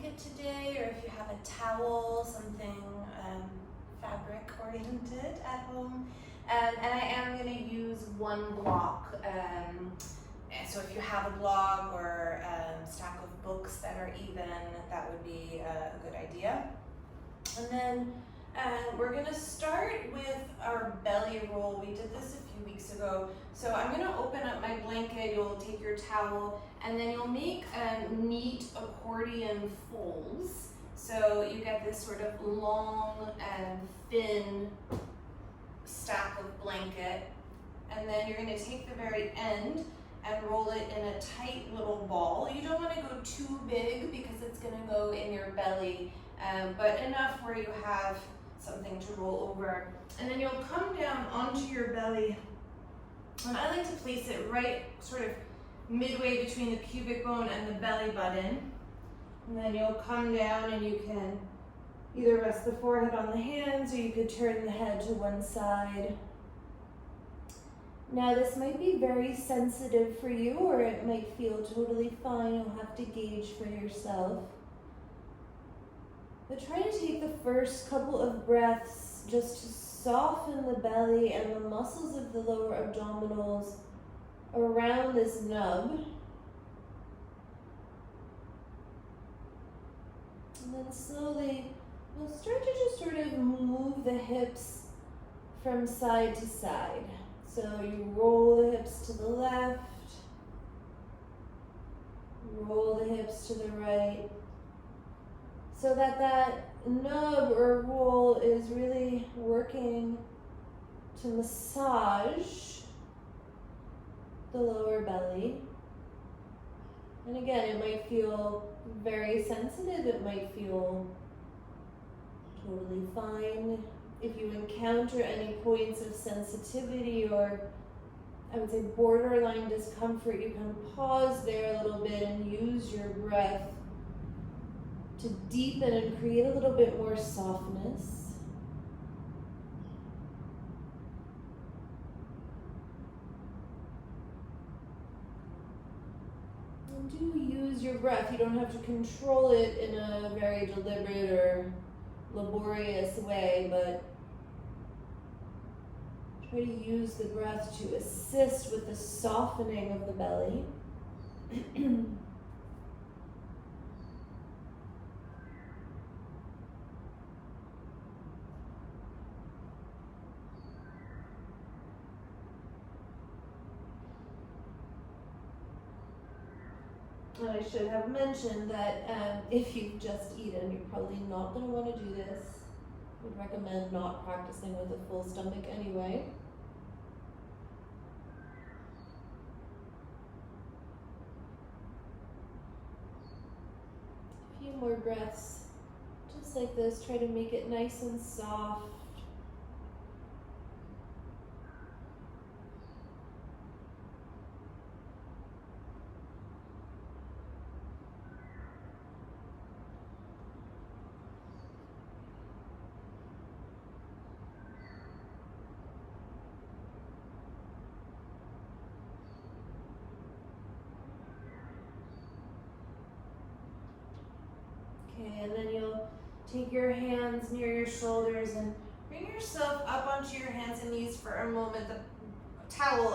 blanket today, or if you have a towel, something fabric oriented at home. And I am going to use one block. So if you have a blog or stack of books that are even, that would be a good idea. And then we're going to start with our belly roll. We did this a few weeks ago. So I'm going to open up my blanket, you'll take your towel, and then you'll make neat accordion folds. So you get this sort of long and thin stack of blanket, and then you're going to take the very end and roll it in a tight little ball. You don't want to go too big because it's going to go in your belly, but enough where you have something to roll over. And then you'll come down onto your belly, and I like to place it right sort of midway between the pubic bone and the belly button. And then you'll come down and you can either rest the forehead on the hands, or you could turn the head to one side. Now this might be very sensitive for you, or it might feel totally fine. You'll have to gauge for yourself. But try to take the first couple of breaths just to soften the belly and the muscles of the lower abdominals around this nub. And then slowly, you'll start to just sort of move the hips from side to side. So you roll the hips to the left, roll the hips to the right, so that that nub or roll is really working to massage the lower belly. And again, it might feel very sensitive, it might feel totally fine. If you encounter any points of sensitivity or, I would say, borderline discomfort, you can pause there a little bit and use your breath to deepen and create a little bit more softness. And do use your breath. You don't have to control it in a very deliberate or laborious way, but try to use the breath to assist with the softening of the belly. And I should have mentioned that if you've just eaten, you're probably not going to want to do this. I would recommend not practicing with a full stomach anyway. A few more breaths, just like this. Try to make it nice and soft. Okay, and then you'll take your hands near your shoulders and bring yourself up onto your hands and knees for a moment. The towel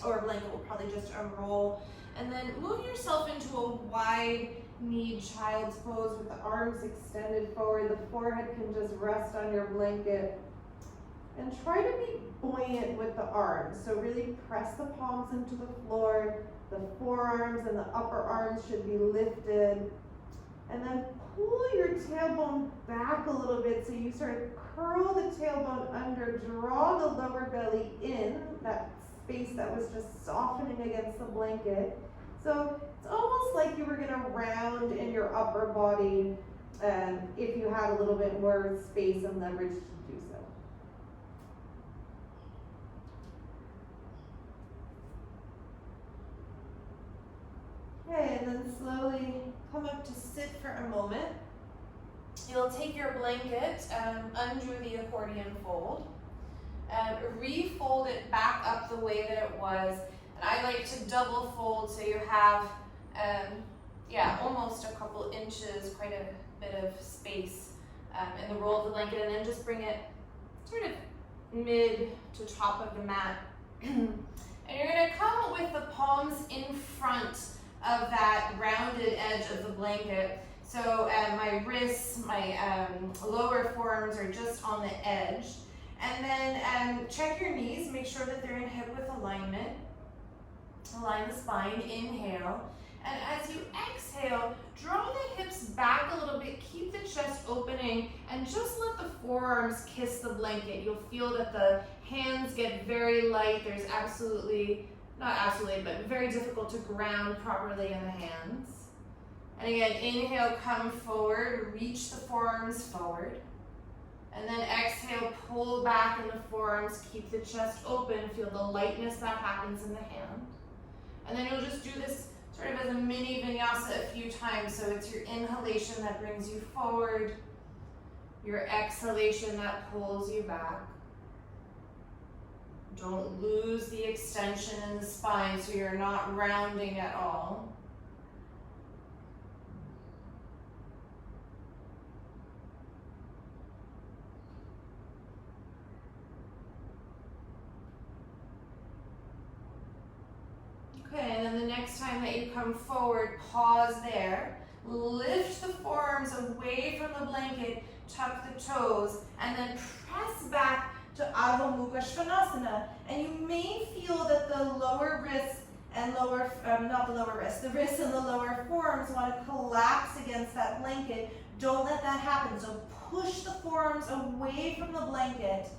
or blanket will probably just unroll. And then move yourself into a wide-kneed child's pose with the arms extended forward. The forehead can just rest on your blanket. And try to be buoyant with the arms. So really press the palms into the floor. The forearms and the upper arms should be lifted. And then pull your tailbone back a little bit, so you sort of curl the tailbone under, draw the lower belly in, that space that was just softening against the blanket. So it's almost like you were going to round in your upper body if you had a little bit more space and leverage to do so. Okay, and then slowly come up to sit for a moment. You'll take your blanket under the accordion fold, refold it back up the way that it was. And I like to double fold so you have yeah, almost a couple inches, quite a bit of space in the roll of the blanket, and then just bring it sort of mid to top of the mat. And you're gonna come with the palms in front of that rounded edge of the blanket. So my wrists, my lower forearms are just on the edge. And then check your knees, make sure that they're in hip width alignment. Align the spine, inhale. And as you exhale, draw the hips back a little bit, keep the chest opening, and just let the forearms kiss the blanket. You'll feel that the hands get very light. There's not absolutely, but very difficult to ground properly in the hands. And again, inhale, come forward, reach the forearms forward. And then exhale, pull back in the forearms, keep the chest open, feel the lightness that happens in the hand. And then you'll just do this sort of as a mini vinyasa a few times. So it's your inhalation that brings you forward, your exhalation that pulls you back. Don't lose the extension in the spine so you're not rounding at all. Okay, and then the next time that you come forward, pause there. Lift the forearms away from the blanket, tuck the toes, and then press back to Adho Mukha Svanasana. And you may feel that the lower wrists and the wrists and the lower forearms want to collapse against that blanket. Don't let that happen. So push the forearms away from the blanket.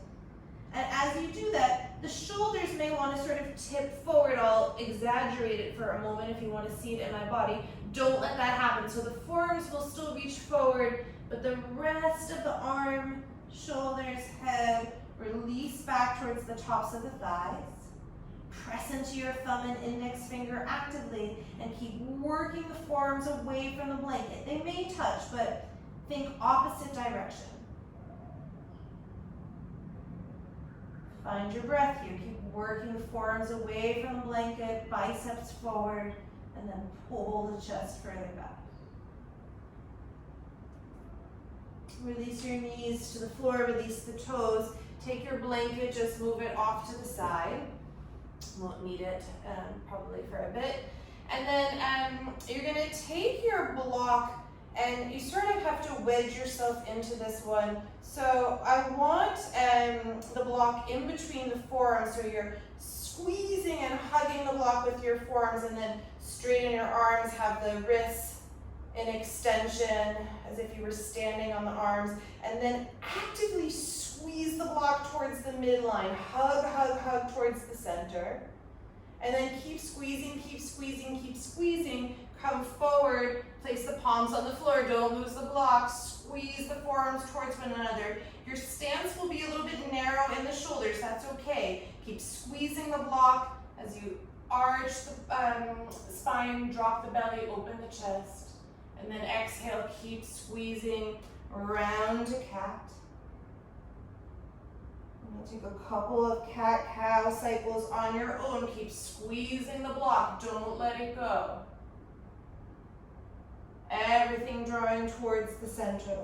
And as you do that, the shoulders may want to sort of tip forward. I'll exaggerate it for a moment if you want to see it in my body. Don't let that happen. So the forearms will still reach forward, but the rest of the arm, shoulders, head, release back towards the tops of the thighs. Press into your thumb and index finger actively and keep working the forearms away from the blanket. They may touch, but think opposite direction. Find your breath here. Keep working the forearms away from the blanket, biceps forward, and then pull the chest further back. Release your knees to the floor, release the toes. Take your blanket, just move it off to the side. Won't need it probably for a bit. And then you're gonna take your block and you sort of have to wedge yourself into this one. So I want the block in between the forearms, so you're squeezing and hugging the block with your forearms, and then straighten your arms, have the wrists in extension as if you were standing on the arms, and then actively squeeze the block towards the midline. Hug, hug, hug towards the center. And then keep squeezing, keep squeezing, keep squeezing. Come forward, place the palms on the floor, don't lose the block, squeeze the forearms towards one another. Your stance will be a little bit narrow in the shoulders, that's okay. Keep squeezing the block as you arch the spine, drop the belly, open the chest. And then exhale, keep squeezing, round to cat. And we'll take a couple of cat-cow cycles on your own. Keep squeezing the block, don't let it go. Everything drawing towards the center.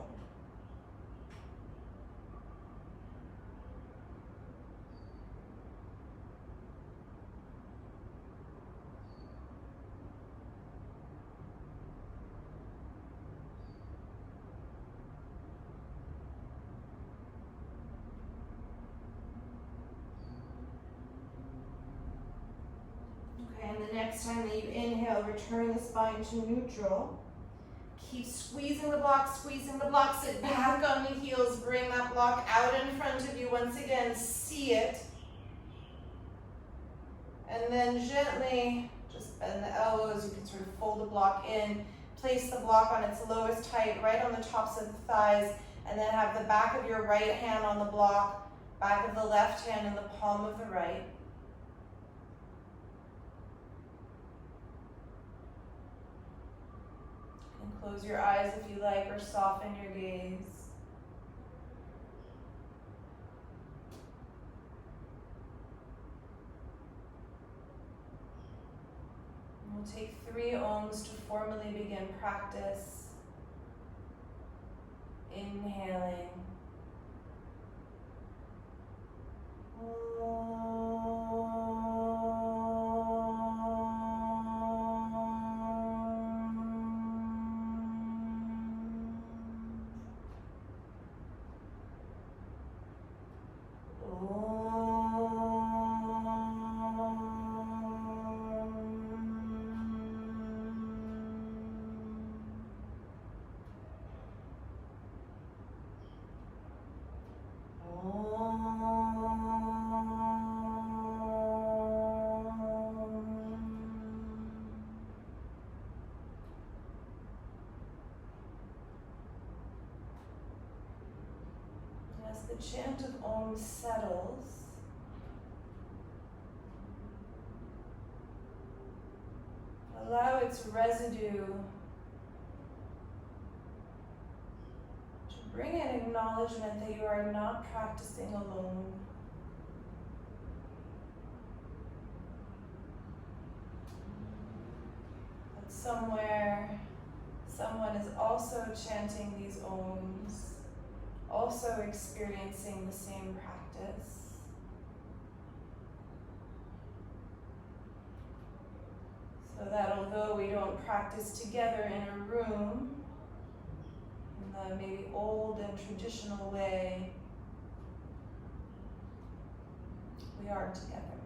Okay, and the next time that you inhale, return the spine to neutral. Keep squeezing the block, sit back on the heels, bring that block out in front of you once again, see it. And then gently just bend the elbows, you can sort of fold the block in, place the block on its lowest height, right on the tops of the thighs, and then have the back of your right hand on the block, back of the left hand in the palm of the right. Close your eyes if you like, or soften your gaze. We'll We'll take 3 ohms to formally begin practice. Inhaling. As the chant of Om settles, allow its residue to bring an acknowledgement that you are not practicing alone. That somewhere, someone is also chanting these Oms, also experiencing the same practice. So that although we don't practice together in a room, in the maybe old and traditional way, we are together.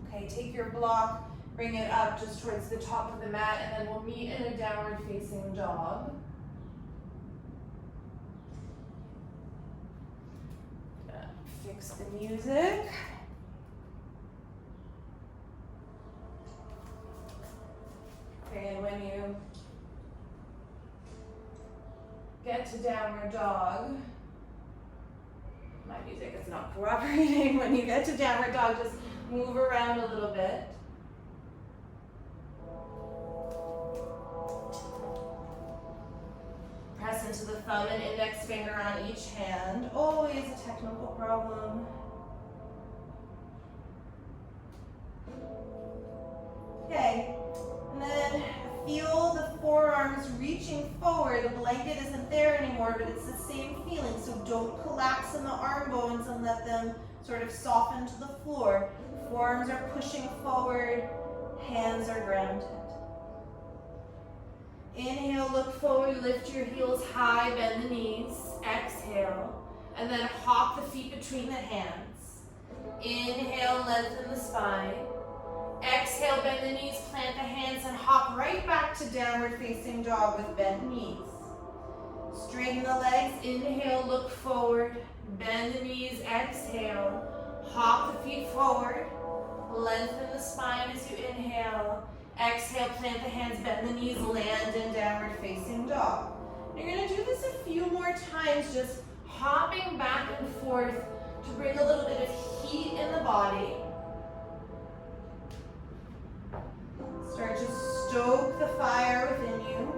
Okay, take your block, bring it up just towards the top of the mat, and then we'll meet in a downward facing dog. Fix the music. Okay, and when you get to downward dog, my music is not cooperating. When you get to downward dog, just move around a little bit. Press into the thumb and index finger on each hand. Always a technical problem. Okay, and then feel the forearms reaching forward. The blanket isn't there anymore, but it's the same feeling. So don't collapse in the arm bones and let them sort of soften to the floor. Forearms are pushing forward, hands are grounded. Inhale, look forward, lift your heels high, bend the knees. Exhale, and then hop the feet between the hands. Inhale, lengthen the spine. Exhale, bend the knees, plant the hands, and hop right back to downward facing dog with bent knees. Straighten the legs. Inhale, look forward, bend the knees. Exhale, hop the feet forward. Lengthen the spine as you inhale. Exhale, plant the hands, bend the knees, land in downward facing dog. You're going to do this a few more times, just hopping back and forth to bring a little bit of heat in the body. Start to stoke the fire within you.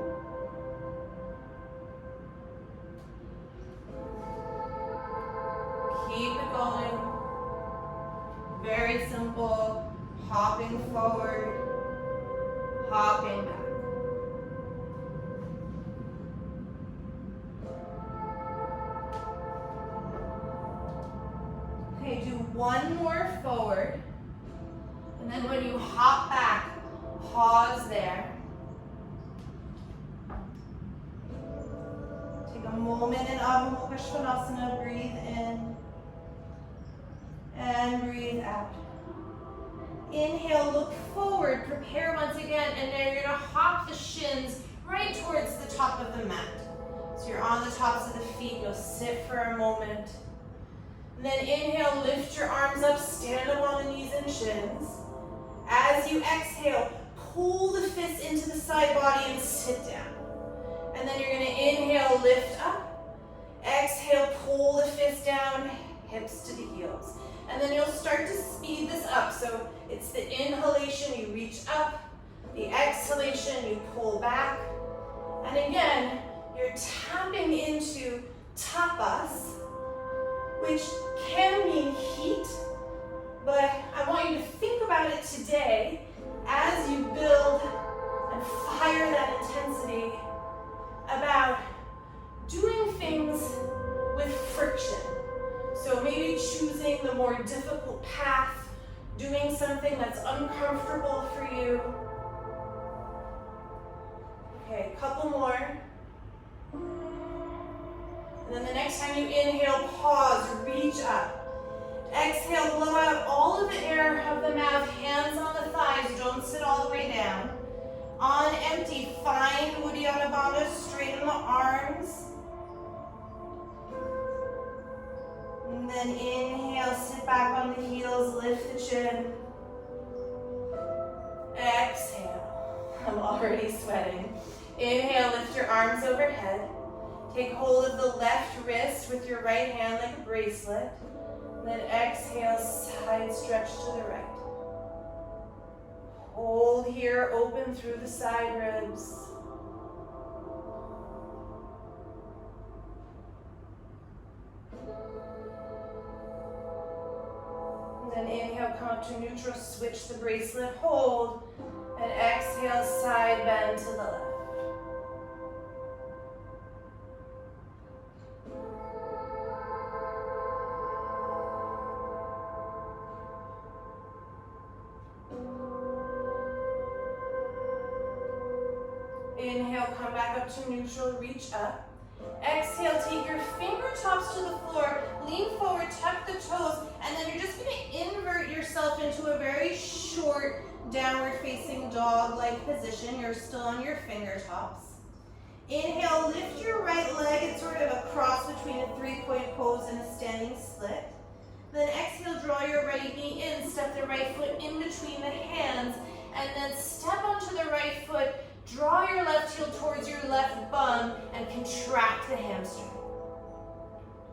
Keep it going. Very simple. Hopping forward. Hopping back. Okay, do one more forward. And then when you hop back, pause there. Take a moment in Adho Mukha Svanasana, breathe in and breathe out. Inhale, look forward, prepare once again, and now you're gonna hop the shins right towards the top of the mat. So you're on the tops of the feet, you'll sit for a moment. And then inhale, lift your arms up, stand up on the knees and shins. As you exhale, pull the fists into the side body and sit down. And then you're gonna inhale, lift up. Exhale, pull the fist down, hips to the heels. And then you'll start to speed this up. So it's the inhalation, you reach up. The exhalation, you pull back. And again, you're tapping into tapas, which can mean heat, But I want you to think about it today as you build and fire that intensity about doing things with friction. So maybe choosing the more difficult path, doing something that's uncomfortable for you. Okay, a couple more. And then the next time you inhale, pause, reach up. Exhale, blow out all of the air of the mouth, hands on the thighs, don't sit all the way down. On empty, find Uddiyana Bandha, straighten the arms. And then inhale, sit back on the heels, lift the chin. Exhale, I'm already sweating. Inhale, lift your arms overhead. Take hold of the left wrist with your right hand like a bracelet. Then exhale, side stretch to the right. Hold here, open through the side ribs. And then inhale, come up to neutral, switch the bracelet, hold, and exhale, side bend to the left. Inhale, come back up to neutral, reach up. Exhale, take your fingertips to the floor, lean forward, tuck the toes, and then you're just going to invert yourself into a very short downward facing dog-like position. You're still on your fingertips. Inhale, lift your right leg. It's sort of a cross between a three-point pose and a standing split. Then exhale, draw your right knee in, step the right foot in between the hands, and then step onto the right foot. Draw your left heel towards your left bum and contract the hamstring.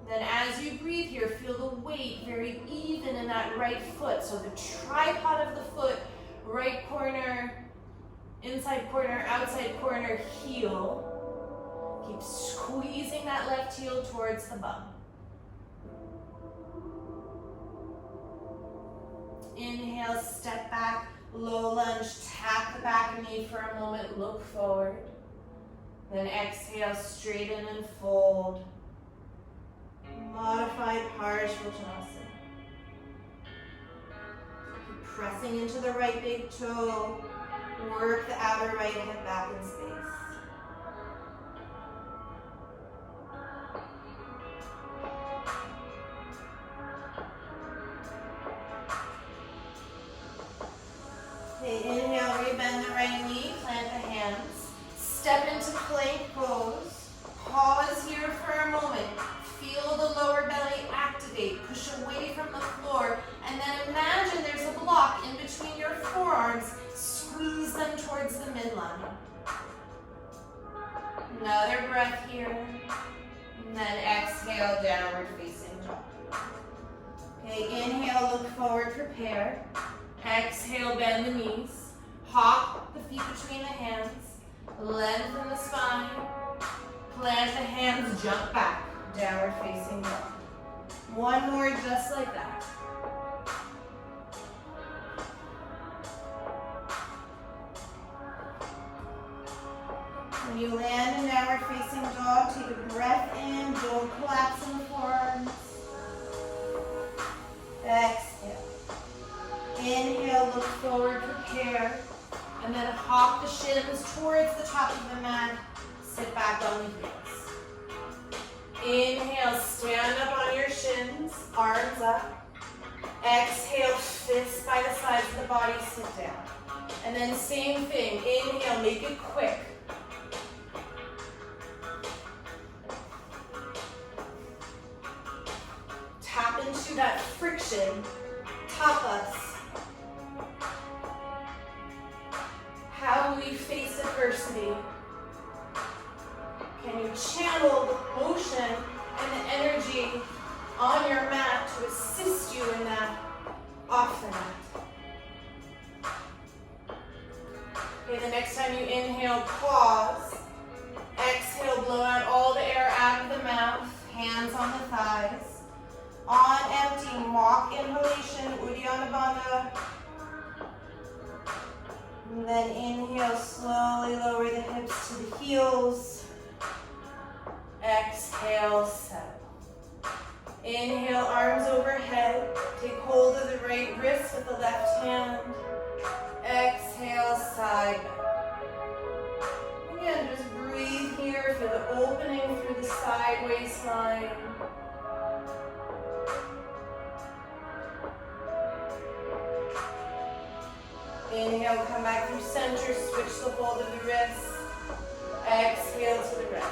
Then as you breathe here, feel the weight very even in that right foot. So the tripod of the foot, right corner, inside corner, outside corner, heel. Keep squeezing that left heel towards the bum. Inhale, step back. Low lunge, tap the back knee for a moment, look forward. Then exhale, straighten and fold. Modified Parishvottanasana. Keep pressing into the right big toe. Work the outer right hip back in space. Okay, inhale, rebend the right knee, plant the hands. Step into plank pose. Pause here for a moment. Feel the lower belly activate. Push away from the floor. And then imagine there's a block in between your forearms. Squeeze them towards the midline. Another breath here. And then exhale, downward facing dog. Okay, inhale, look forward, prepare. Exhale, bend the knees. Hop the feet between the hands. Lengthen the spine. Plant the hands, jump back. Downward facing dog. One more just like that. When you land in downward facing dog, take a breath in. Don't collapse in the forearms. Exhale. Inhale, look forward, prepare, and then hop the shins towards the top of the mat. Sit back on the heels. Inhale, stand up on your shins, arms up. Exhale, fists by the sides of the body, sit down. And then same thing, inhale, make it quick. Tap into that friction, tapas. How will you face adversity? Can you channel the motion and the energy on your mat to assist you in that off the mat? Okay, the next time you inhale, pause. Exhale, blow out all the air out of the mouth, hands on the thighs. On empty, mock inhalation, Uddiyana Bandha. And then inhale, slowly lower the hips to the heels. Exhale, settle. Inhale, arms overhead. Take hold of the right wrist with the left hand. Exhale, side bend. Again, just breathe here. Feel the opening through the side waistline. Inhale, come back through center, switch the hold of the wrist. Exhale to the right.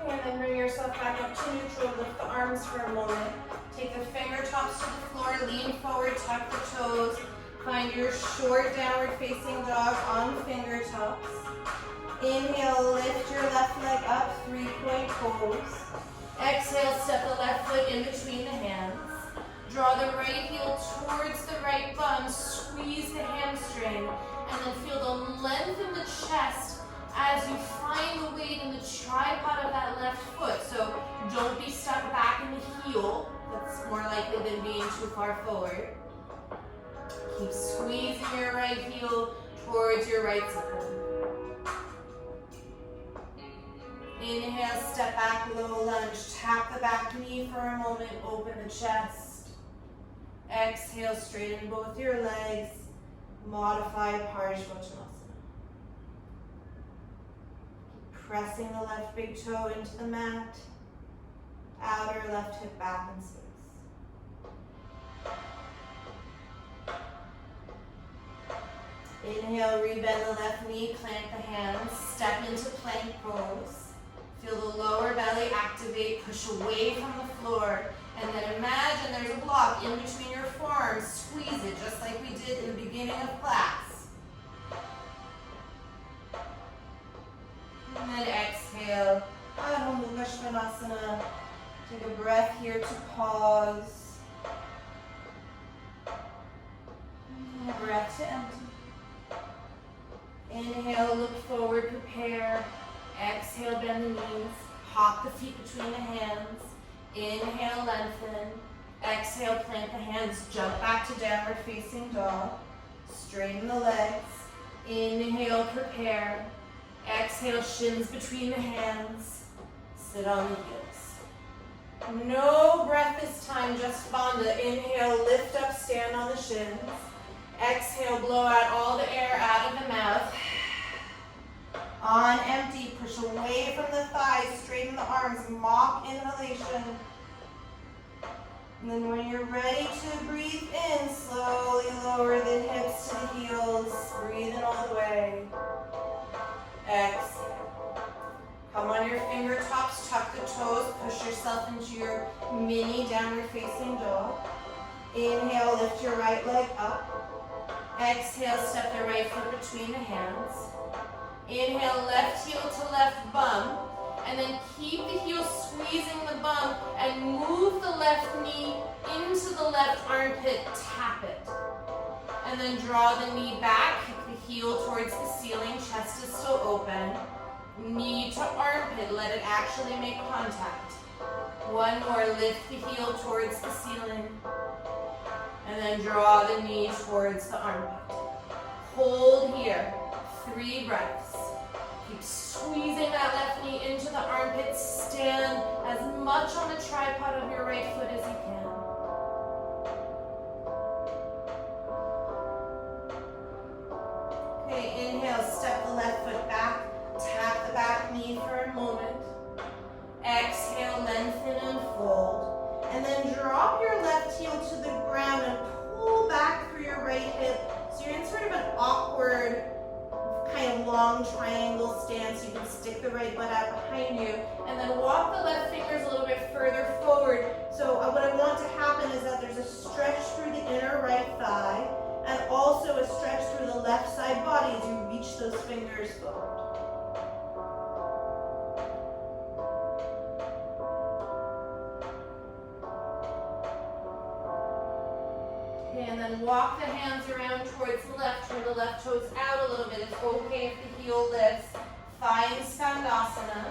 And then bring yourself back up to neutral. Lift the arms for a moment. Take the fingertips to the floor, lean forward, tuck the toes. Find your short downward facing dog on fingertips. Inhale, lift your left leg up, 3-point pose. Exhale, step the left foot in between the hands. Draw the right heel towards the right bum, squeeze the hamstring, and then feel the length in the chest as you find the weight in the tripod of that left foot. So don't be stuck back in the heel. That's more likely than being too far forward. Keep squeezing your right heel towards your right side. Inhale, step back, low lunge. Tap the back knee for a moment, open the chest. Exhale, straighten both your legs. Modified Parishvottanasana. Pressing the left big toe into the mat. Outer left hip back in space. Inhale, rebend the left knee, plant the hands, step into plank pose. Feel the lower belly activate, push away from the floor, and then imagine there's a block in between your forearms. Squeeze it just like we did in the beginning of class. And then exhale, Adho Mukha Svanasana. Take a breath here to pause. And a breath to empty. Inhale, look forward, prepare. Exhale, bend the knees. Hop the feet between the hands. Inhale, lengthen. Exhale, plant the hands. Jump back to downward facing dog. Straighten the legs. Inhale, prepare. Exhale, shins between the hands. Sit on the heels. No breath this time, just bandha. Inhale, lift up, stand on the shins. Exhale, blow out all the air out of the mouth. On empty, push away from the thighs, straighten the arms, mock inhalation. And then when you're ready to breathe in, slowly lower the hips to the heels. Breathe in all the way. Exhale. Come on your fingertips, tuck the toes, push yourself into your mini downward facing dog. Inhale, lift your right leg up. Exhale, step the right foot between the hands. Inhale, left heel to left bum. And then keep the heel squeezing the bum and move the left knee into the left armpit, tap it. And then draw the knee back, kick the heel towards the ceiling, chest is still open. Knee to armpit, let it actually make contact. One more, lift the heel towards the ceiling. And then draw the knee towards the armpit. Hold here, 3 breaths. Keep squeezing that left knee into the armpit. Stand as much on the tripod of your right foot as you can. Okay, inhale, step the left foot back. Tap the back knee for a moment. Exhale, lengthen and fold. And then drop your left heel to the ground and pull back through your right hip. So you're in sort of an awkward, kind of long triangle stance. You can stick the right butt out behind you. And then walk the left fingers a little bit further forward. So what I want to happen is that there's a stretch through the inner right thigh and also a stretch through the left side body as you reach those fingers forward. Okay, and then walk the hands around towards the left. Turn the left toes out a little bit. It's okay if the heel lifts. Find Skandasana.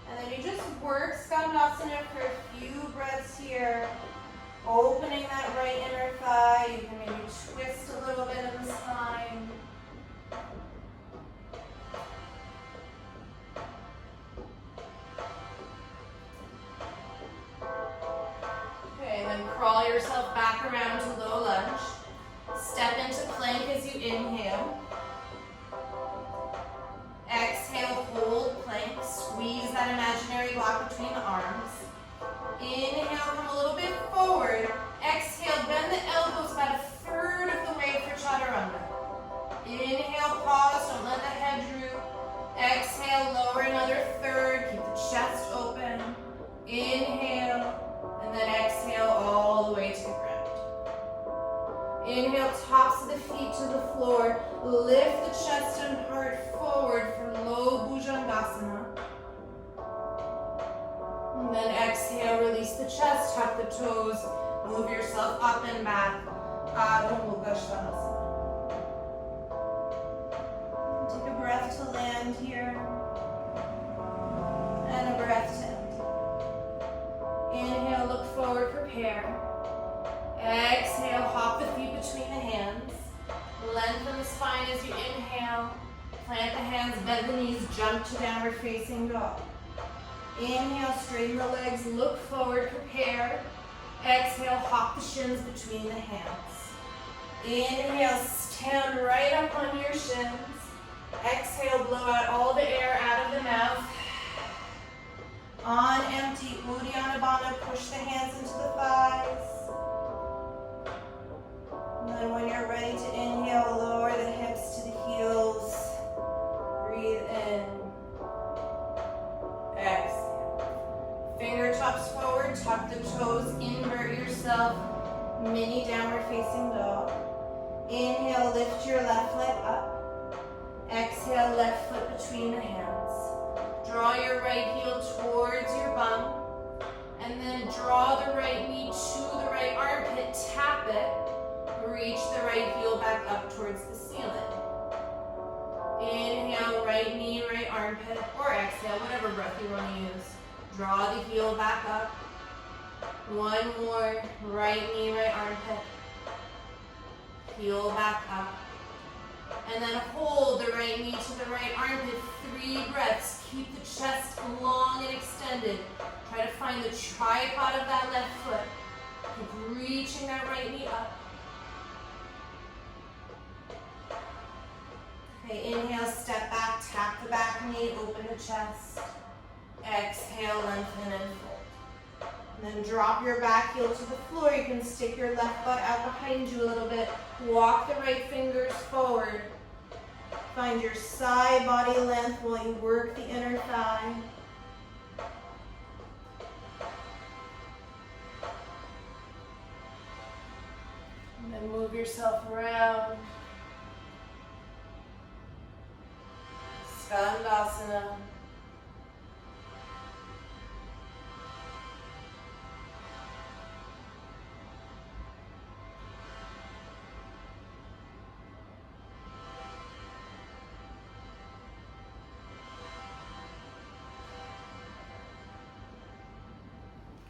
And then you just work Skandasana for a few breaths here. Opening that right inner thigh. You can maybe twist a little bit in the spine. Okay, then crawl yourself back around to low lunge. Step into plank as you inhale. Exhale, hold plank. Squeeze that imaginary block between the arms. Inhale, come a little bit forward. Exhale, bend the elbows about a third of the way for chaturanga. Inhale, pause, don't let the head droop. Exhale, lower another third. Keep the chest open. Inhale, and then exhale all the way to the ground. Inhale, tops of the feet to the floor. Lift the chest and heart forward for low bhujangasana. And then exhale, release the chest, tuck the toes, move yourself up and back. Adho Mukha Svanasana. Take a breath to land here. And a breath to end. Inhale, look forward, prepare. Exhale, hop the feet between the hands. Lengthen the spine as you inhale. Plant the hands, bend the knees, jump to downward facing dog. Inhale, straighten the legs, look forward, prepare. Exhale, hop the shins between the hands. Inhale, stand right up on your shins. Exhale, blow out all the air out of the mouth. On empty, Uddiyana Bandha, push the hands into the thighs. And then when you're ready to inhale, lower the hips to the heels. Breathe in. Exhale. Fingertips forward, tuck the toes, invert yourself. Mini downward facing dog. Inhale, lift your left leg up. Exhale, left foot between the hands. Draw your right heel towards your bum. And then draw the right knee to the right armpit, tap it. Reach the right heel back up towards the ceiling. Inhale, right knee, right armpit, or exhale, whatever breath you want to use. Draw the heel back up. One more, right knee, right armpit. Heel back up. And then hold the right knee to the right armpit. 3 breaths. Keep the chest long and extended. Try to find the tripod of that left foot. Keep reaching that right knee up. Okay, inhale, step back, tap the back knee, open the chest. Exhale, lengthen and fold. And then drop your back heel to the floor. You can stick your left butt out behind you a little bit. Walk the right fingers forward. Find your side body length while you work the inner thigh. And then move yourself around. Skandasana.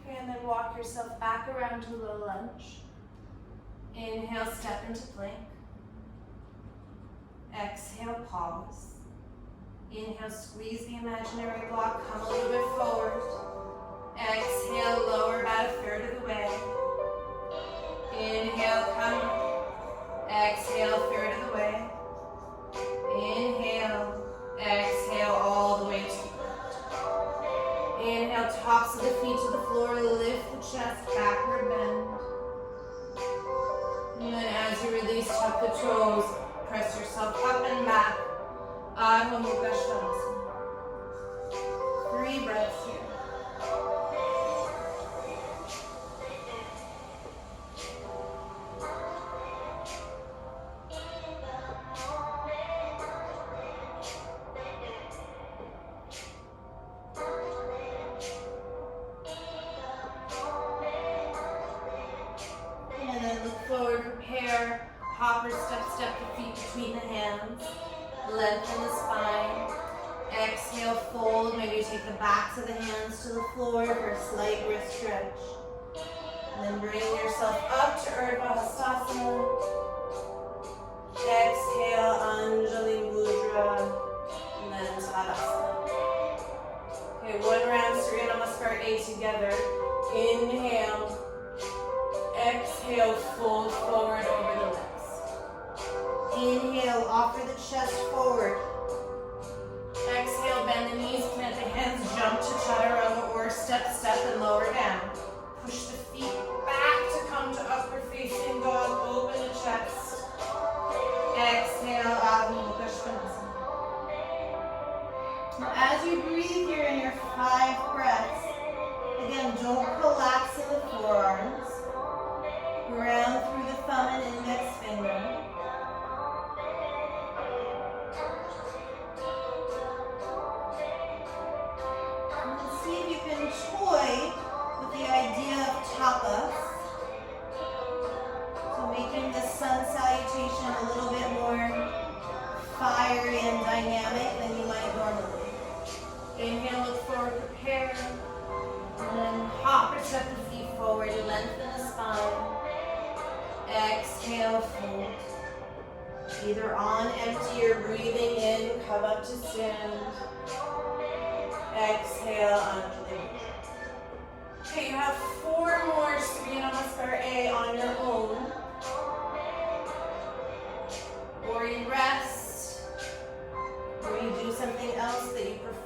Okay, and then walk yourself back around to low lunge. Inhale, step into plank. Exhale, pause. Inhale, squeeze the imaginary block, come a little bit forward. Exhale, lower about a third of the way. Inhale, come. Exhale, third of the way. Inhale, exhale, all the way to the ground. Inhale, tops of the feet to the floor, lift the chest, backward bend. And then as you release, tuck the toes, press yourself up and back. Adho Mukha Svanasana. 3 breaths here. And then look forward, prepare. prepare. Hop or step, step the feet between the hands. Lengthen the spine. Exhale, fold. Maybe you take the backs of the hands to the floor for a slight wrist stretch. And then bring yourself up to Urdhva Hastasana. Exhale, Anjali Mudra. And then Tadasana. Okay, one round, Surya Namaskar A together. Inhale. Exhale, fold forward over the legs. Inhale, offer the chest forward. Exhale, bend the knees, plant the hands, jump to chaturanga or step, step and lower down. Push the feet back to come to upward facing dog, open the chest. Exhale, Adho Mukha Svanasana. As you breathe here in your 5 breaths, again, don't collapse in the forearms. Ground through the thumb and index finger. And then see if you can toy with the idea of tapas. So making the sun salutation a little bit more fiery and dynamic than you might normally. Inhale, look forward, prepare. And then hop or step the feet forward, lengthen the spine. Exhale, fold. Either on empty or breathing in, come up to stand. Exhale, Anjali. Okay, you have 4 more Surya Namaskar A on your own. Or you rest. Or you do something else that you prefer.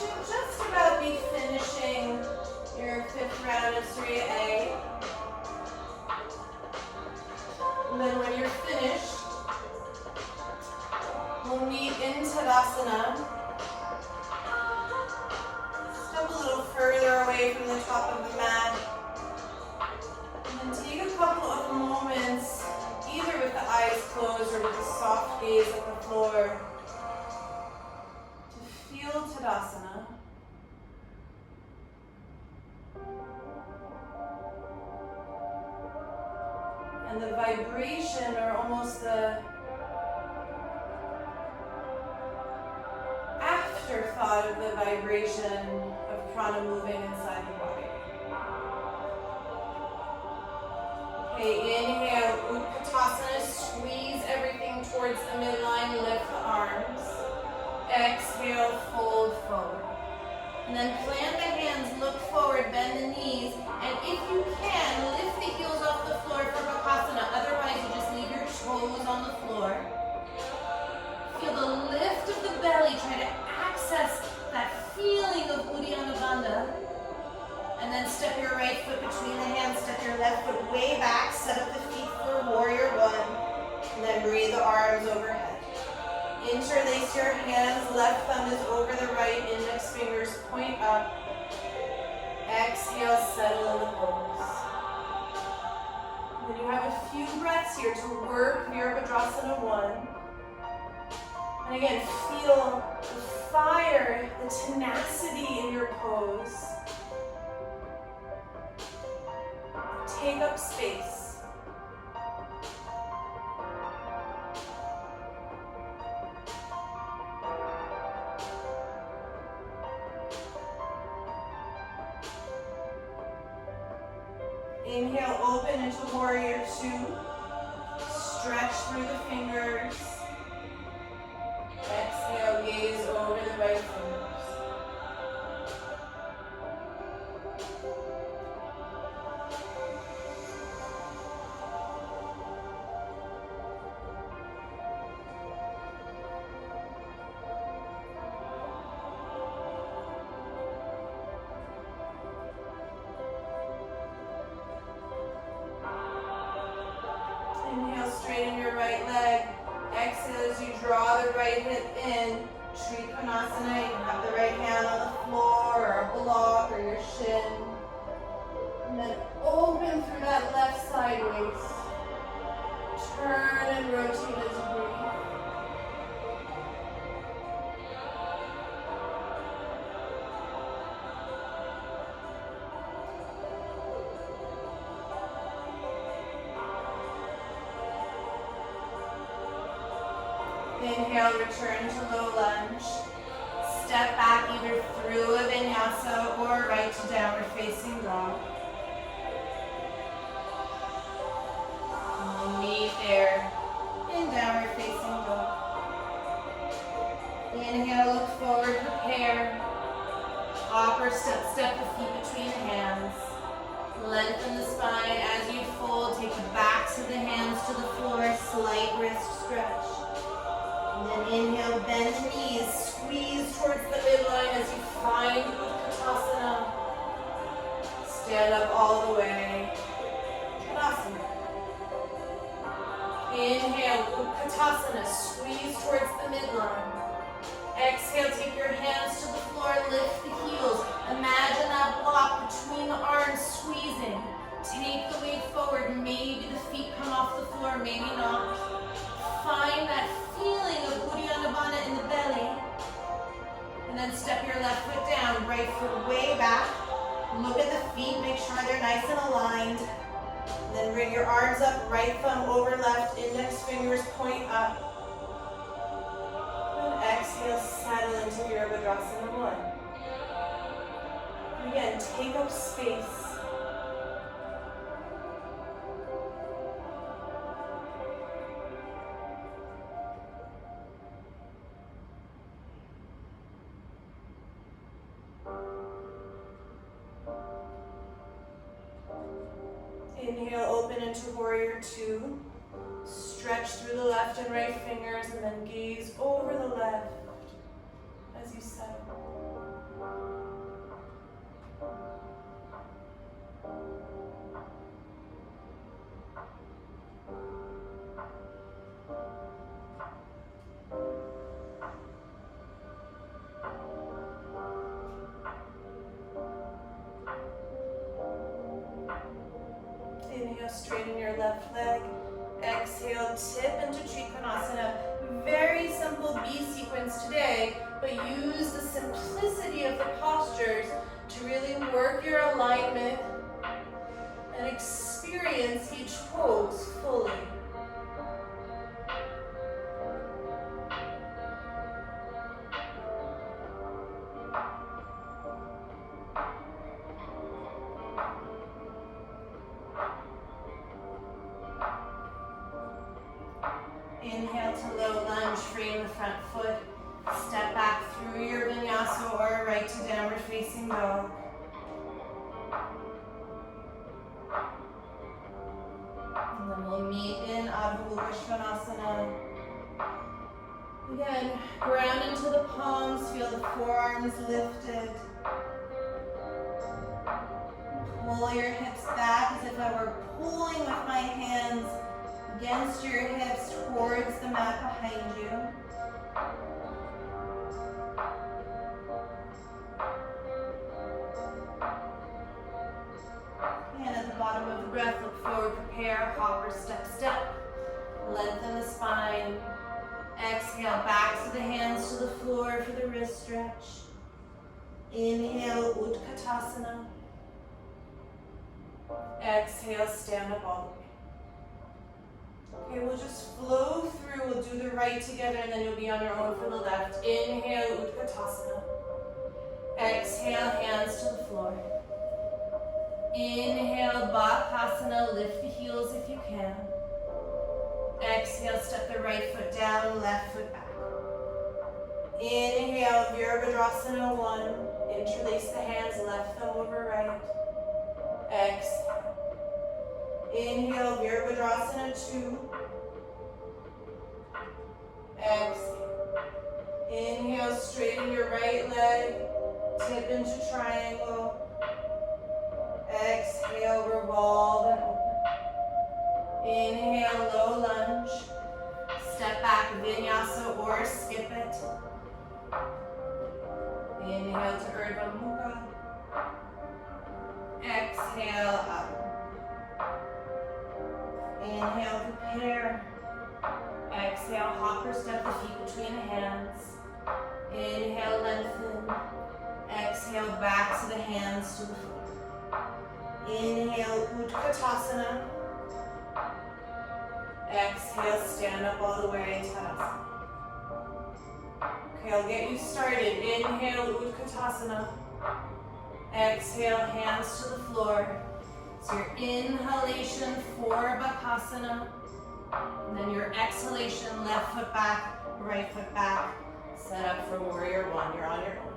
should just about be finishing your 5th round of Surya A. And then when you're finished, we'll meet in Tadasana. Step a little further away from the top of the mat. And then take a couple of moments, either with the eyes closed or with a soft gaze at the floor, to feel Tadasana. And the vibration, or almost the afterthought of the vibration of prana moving inside the body. Okay, inhale, Utkatasana, squeeze everything towards the midline, lift the arms. Exhale, fold forward. And then plant the hands, look forward, bend the knees, and if you can, lift the heels off the floor for Bakasana. Otherwise, you just leave your toes on the floor. Feel the lift of the belly, try to access that feeling of Uddiyana Bandha. And then step your right foot between the hands, step your left foot way back, set up the feet for Warrior One, and then breathe the arms overhead. Interlace your hands, left thumb is over the right, index fingers point up. Exhale, settle in the pose. Then you have a few breaths here to work Virabhadrasana 1. And again, feel the fire, the tenacity in your pose. Take up space. Inhale, open into Warrior Two. Stretch through the fingers. Exhale, gaze over the right fingers. Inhale, straighten your right leg. Exhale as you draw the right hip in. Trikonasana. You can have the right hand on the floor or a block or your shin. And then open through that left sideways. Turn and rotate as you breathe. Inhale, return to low lunge. Step back either through a vinyasa or right to downward facing dog. And we'll meet there in downward facing dog. Inhale, look forward, prepare. Upper step the feet between the hands. Lengthen the spine as you fold. Take the backs of the hands to the floor. Slight wrist stretch. And then inhale, bend the knees, squeeze towards the midline as you find Utkatasana. Stand up all the way. Tadasana. Inhale, Utkatasana, squeeze towards the midline. Exhale, take your hands to the floor, lift the heels. Imagine that block between the arms squeezing. Take the weight forward, maybe the feet come off the floor, maybe not. Find that feeling of Uddiyana Bandha in the belly. And then step your left foot down, right foot way back. Look at the feet, make sure they're nice and aligned. And then bring your arms up, right thumb over left, index fingers point up. And exhale, settle into Virabhadrasana 1. And again, take up space. Inhale, open into Warrior Two. Stretch through the left and right fingers and then gaze over the left as you settle. straighten your left leg. Exhale, tip into Trikonasana. Very simple B sequence today, but use the simplicity of the postures to really work your alignment and experience each pose fully. Inhale to low lunge, frame the front foot. Step back through your vinyasa or right to downward facing dog. And then we'll meet in Adho Mukha Svanasana. Again, ground into the palms, feel the forearms lifted. Pull your hips back as if I were pulling with my hands against your hips towards the mat behind you. And at the bottom of the breath, look forward, prepare, hopper, step, step. Lengthen the spine. Exhale, back to the hands to the floor for the wrist stretch. Inhale, Utkatasana. Exhale, stand up all the way. Okay, we'll just flow through. We'll do the right together and then you'll be on your own for the left. Inhale, Utkatasana. Exhale, hands to the floor. Inhale, Bakasana. Lift the heels if you can. Exhale, step the right foot down, left foot back. Inhale, Virabhadrasana 1. Interlace the hands, left thumb over right. Exhale. Inhale, Virabhadrasana 2. Exhale. Inhale, straighten your right leg. Tip into triangle. Exhale, revolve and open. Inhale, low lunge. Step back, vinyasa or skip it. Inhale to Urdhva Mukha. Exhale, up. Inhale, prepare. Exhale, hopper, step the feet between the hands. Inhale, lengthen. Exhale, back to the hands to the floor. Inhale, Utkatasana. Exhale, stand up all the way, Tadasana. Okay, I'll get you started. Inhale, Utkatasana. Exhale, hands to the floor. So your inhalation for Bakasana. And then your exhalation, left foot back, right foot back. Set up for Warrior 1. You're on your own.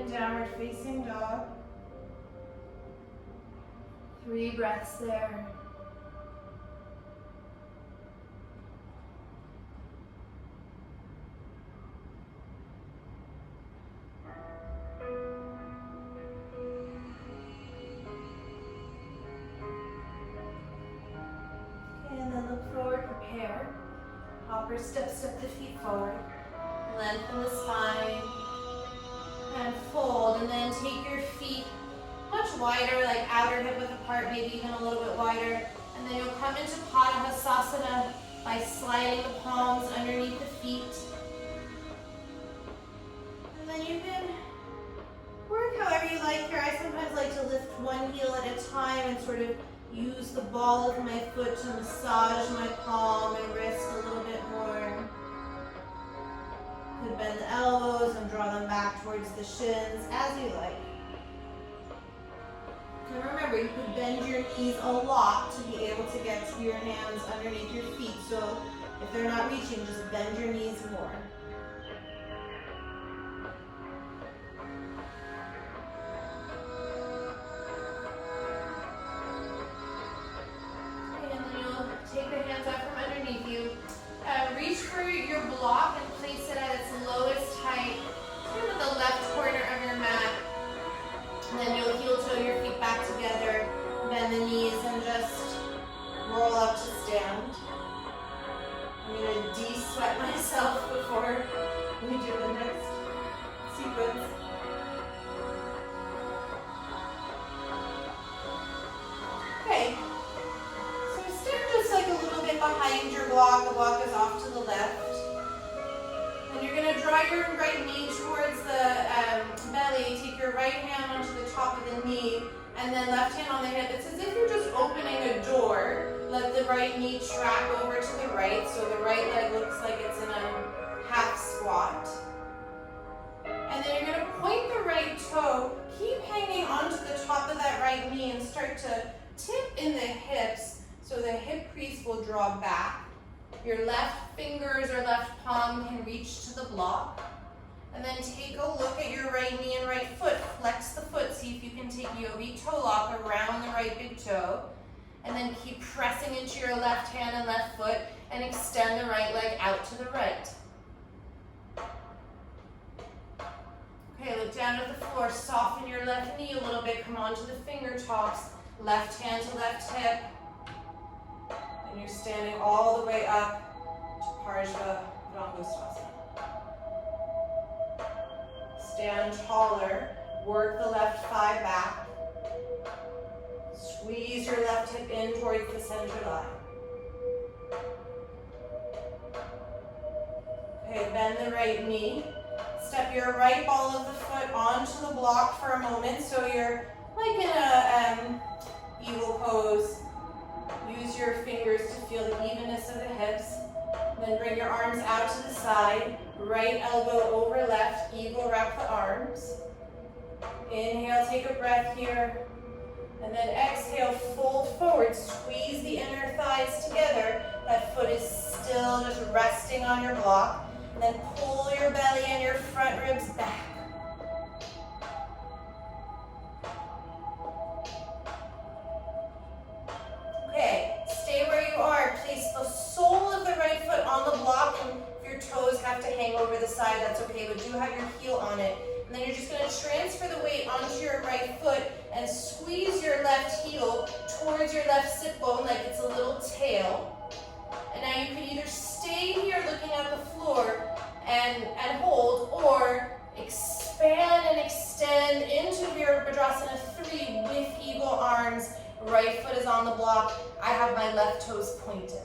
Downward facing dog. 3 breaths there. And then look forward, prepare. Hopper, step the feet forward. Lengthen the spine. And fold, and then take your feet much wider, like outer hip width apart, maybe even a little bit wider. And then you'll come into Padahastasana by sliding the palms underneath the feet. And then you can work however you like here. I sometimes like to lift one heel at a time and sort of use the ball of my foot to massage my palm and wrist a little bit more. You could bend the elbows and draw them back towards the shins, as you like. And remember, you could bend your knees a lot to be able to get to your hands underneath your feet. So if they're not reaching, just bend your knees more. bend the knees and just roll up to stand. I'm going to de-sweat myself before we do the next sequence. Okay, so stand just like a little bit behind your block. The block is off to the left. And you're going to draw your right knee towards the belly. Take your right hand onto the top of the knee, and then left hand on the hip. It's as if you're just opening a door. Let the right knee track over to the right, so the right leg looks like it's in a half squat. And then you're going to point the right toe, keep hanging onto the top of that right knee, and start to tip in the hips, so the hip crease will draw back. Your left fingers or left palm can reach to the block. And then take a look at your right knee and right foot. Flex the foot. See if you can take yogi toe lock around the right big toe. And then keep pressing into your left hand and left foot and extend the right leg out to the right. Okay, look down at the floor. Soften your left knee a little bit. Come onto the finger tops. Left hand to left hip. And you're standing all the way up to Parsva. Stand taller, work the left thigh back. Squeeze your left hip in towards the center line. Okay, bend the right knee. Step your right ball of the foot onto the block for a moment, so you're like in a eagle pose. Use your fingers to feel the evenness of the hips. Then bring your arms out to the side. Right elbow over left, eagle wrap the arms. Inhale, take a breath here. And then exhale, fold forward. Squeeze the inner thighs together. That foot is still just resting on your block. And then pull your belly and your front ribs back. Okay, stay where you are. Place the sole of the right foot on the block, and if your toes have to hang over the side, that's okay, but do have your heel on it. And then you're just going to transfer the weight onto your right foot and squeeze your left heel towards your left sit bone like it's a little tail. And now you can either stay here looking at the floor and hold, or expand and extend into Virabhadrasana 3 with eagle arms. Right foot is on the block. I have my left toes pointed.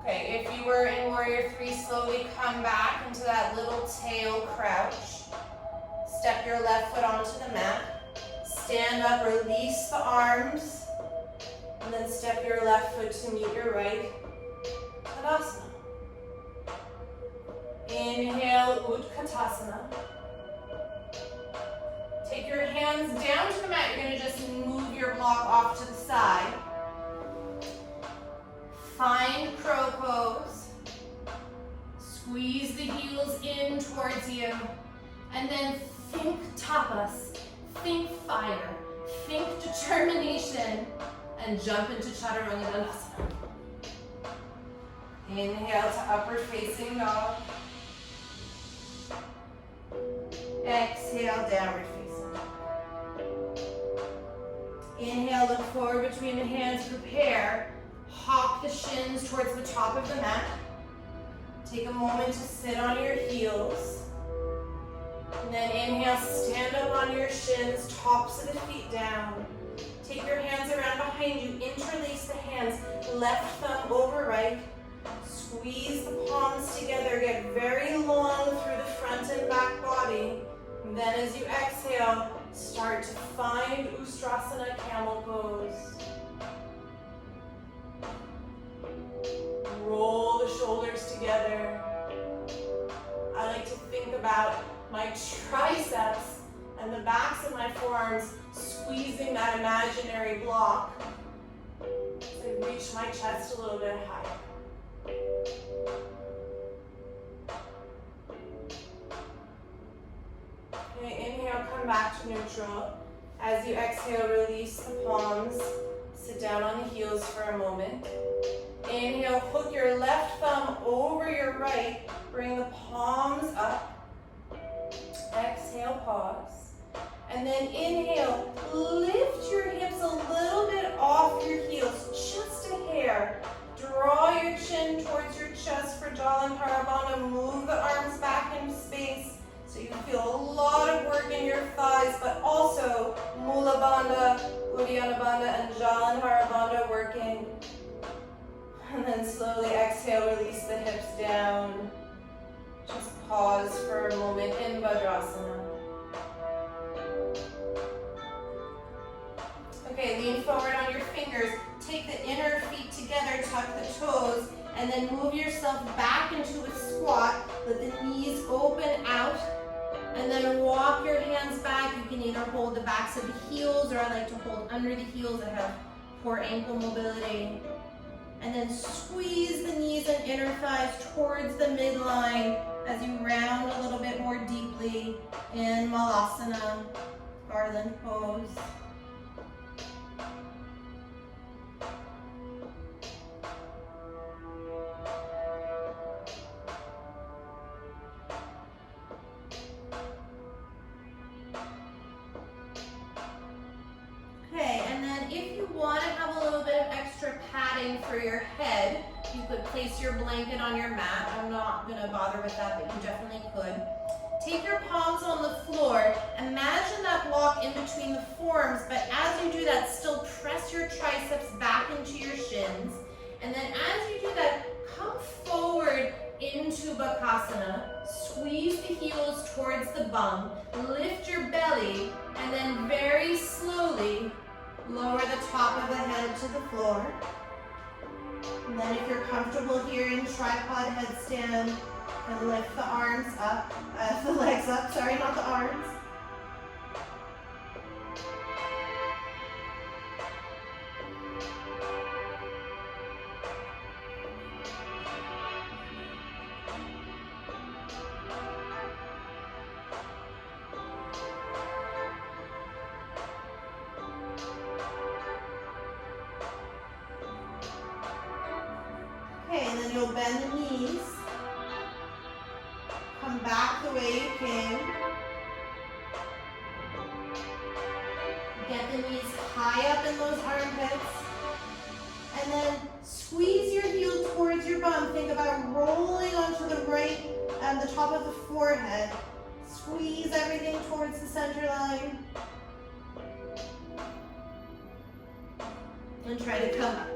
Okay, if you were in Warrior 3, slowly come back into that little tail crouch. Step your left foot onto the mat. Stand up, release the arms. And then step your left foot to meet your right. Tadasana. Inhale, Utkatasana. Take your hands down to the mat. You're going to just move your block off to the side. Find crow pose. Squeeze the heels in towards you. And then think tapas. Think fire. Think determination. And jump into chaturanga dandasana. Inhale to upward facing dog. Exhale, downward facing. Inhale, look forward between the hands, prepare. Hop the shins towards the top of the mat. Take a moment to sit on your heels. And then inhale, stand up on your shins, tops of the feet down. Take your hands around behind you, interlace the hands, left thumb over right. Squeeze the palms together, get very long through the front and back body. And then as you exhale, start to find Ustrasana, camel pose. Roll the shoulders together. I like to think about my triceps and the backs of my forearms squeezing that imaginary block. So I reach my chest a little bit higher. Okay, inhale, come back to neutral. As you exhale, release the palms. Sit down on the heels for a moment. Inhale, hook your left thumb over your right. Bring the palms up. Exhale, pause. And then inhale, lift your hips a little bit off your heels, just a hair. Draw your chin towards your chest for Jalandhara Bandha. Move the arms back into space so you feel a lot of work in your thighs, but also Mula Bandha, Uddiyana Bandha, and Jalandhara Bandha working. And then slowly exhale, release the hips down. Just pause for a moment in Vajrasana. Okay, lean forward on your fingers. Take the inner feet together, tuck the toes, and then move yourself back into a squat. Let the knees open out, and then walk your hands back. You can either hold the backs of the heels, or I like to hold under the heels. I have poor ankle mobility. And then squeeze the knees and inner thighs towards the midline as you round a little bit more deeply in Malasana, garland pose. Okay, and then if you want to have a little bit of extra padding for your head, you could place your blanket on your mat. I'm not going to bother with that, but you definitely could. Take your palms on the floor. Imagine that block in between the forearms, but as you do that, still press your triceps back into your shins. And then as you do that, come forward into Bakasana. Squeeze the heels towards the bum. Lift your belly, and then very slowly lower the top of the head to the floor. And then if you're comfortable here in tripod headstand, and lift the arms up, the legs up, sorry, not the arms. Okay, and then you'll bend the knees. Come back the way you came. Get the knees high up in those armpits. And then squeeze your heel towards your bum. Think about rolling onto the right and the top of the forehead. Squeeze everything towards the center line. And try to come up.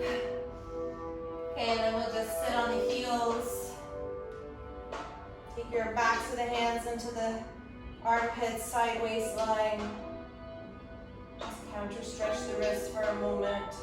Okay, and then we'll just sit on the heels. Take your backs of the hands into the armpits, side waistline. Just counter stretch the wrists for a moment.